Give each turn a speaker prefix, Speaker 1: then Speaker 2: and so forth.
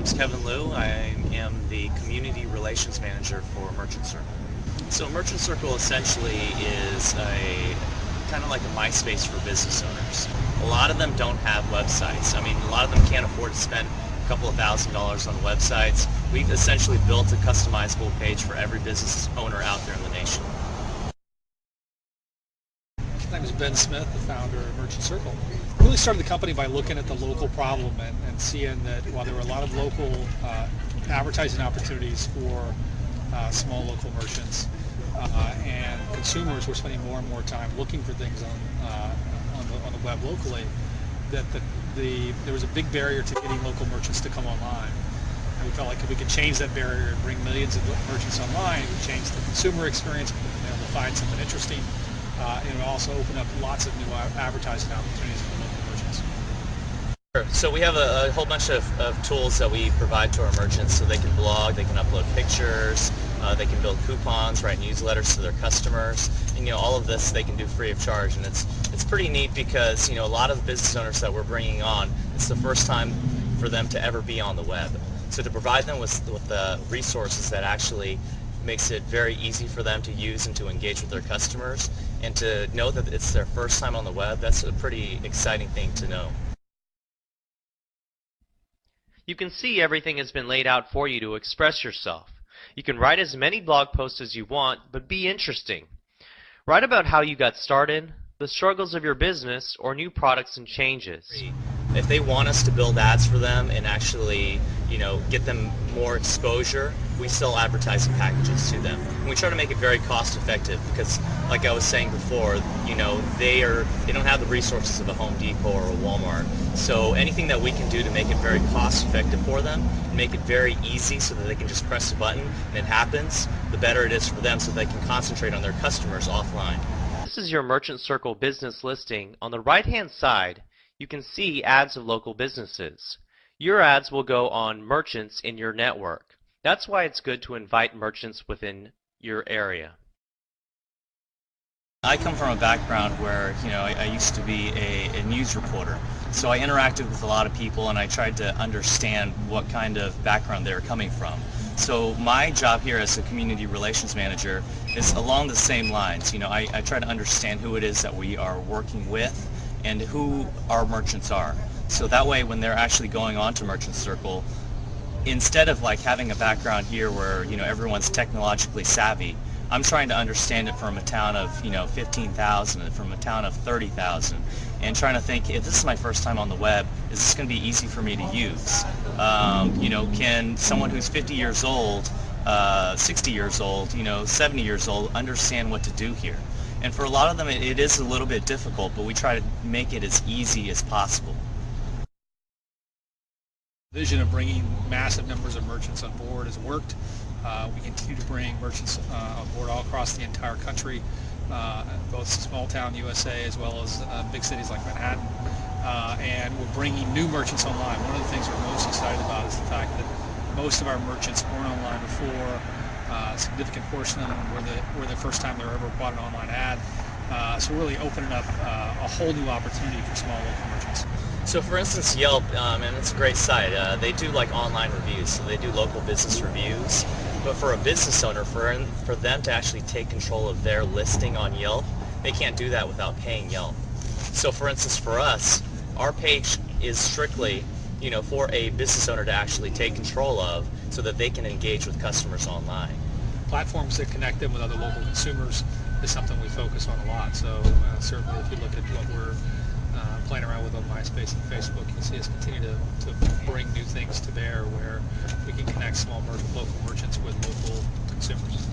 Speaker 1: name's Kevin Liu. I am the Community Relations Manager for Merchant Circle. So Merchant Circle essentially is a kind of like a MySpace for business owners. A lot of them don't have websites. I mean, a lot of them can't afford to spend a couple of $1,000s on websites. We've essentially built a customizable page for every business owner out there in the nation.
Speaker 2: My name is Ben Smith, the founder of Merchant Circle. We really started the company by looking at the local problem and seeing that while there were a lot of local advertising opportunities for small local merchants and consumers were spending more and more time looking for things on the web locally, that there was a big barrier to getting local merchants to come online. And we felt like if we could change that barrier and bring millions of merchants online, it would change the consumer experience, be able to find something interesting. And it will also open up lots of new advertising opportunities for local merchants.
Speaker 1: Sure. So we have a whole bunch of tools that we provide to our merchants so they can blog, they can upload pictures, they can build coupons, write newsletters to their customers, and all of this they can do free of charge. And it's pretty neat because a lot of the business owners that we're bringing on, it's the first time for them to ever be on the web. So to provide them with the resources that actually makes it very easy for them to use and to engage with their customers, and to know that it's their first time on the web, that's a pretty exciting thing to know.
Speaker 3: You can see everything has been laid out for you to express yourself. You can write as many blog posts as you want, but be interesting. Write about how you got started, the struggles of your business, or new products and changes.
Speaker 1: If they want us to build ads for them and actually, get them more exposure, we sell advertising packages to them. And we try to make it very cost effective because, like I was saying before, they don't have the resources of a Home Depot or a Walmart. So anything that we can do to make it very cost effective for them, and make it very easy so that they can just press a button and it happens, the better it is for them so they can concentrate on their customers offline.
Speaker 3: This is your Merchant Circle business listing. On the right-hand side, you can see ads of local businesses. Your ads will go on merchants in your network. That's why it's good to invite merchants within your area.
Speaker 1: I come from a background where, I used to be a news reporter. So I interacted with a lot of people and I tried to understand what kind of background they were coming from. So my job here as a community relations manager is along the same lines. I try to understand who it is that we are working with and who our merchants are. So that way when they're actually going on to Merchant Circle, instead of like having a background here where everyone's technologically savvy, I'm trying to understand it from a town of 15,000 and from a town of 30,000, and trying to think, if this is my first time on the web, is this going to be easy for me to use? Can someone who's 50 years old, 60 years old, 70 years old understand what to do here? And for a lot of them it is a little bit difficult, but we try to make it as easy as possible.
Speaker 2: Vision of bringing massive numbers of merchants on board has worked. We continue to bring merchants on board all across the entire country, both small town USA as well as big cities like Manhattan. And we're bringing new merchants online. One of the things we're most excited about is the fact that most of our merchants weren't online before. A significant portion of them were the first time they ever bought an online ad. So we're really opening up a whole new opportunity for small local merchants.
Speaker 1: So for instance, Yelp, and it's a great site, they do like online reviews, so they do local business reviews. But for a business owner, for them to actually take control of their listing on Yelp, they can't do that without paying Yelp. So for instance, for us, our page is strictly for a business owner to actually take control of so that they can engage with customers online.
Speaker 2: Platforms that connect them with other local consumers is something we focus on a lot. So certainly if you look at what we're playing around with on MySpace and Facebook, you'll see us continue to bring new things to bear where we can connect small local merchants with local consumers.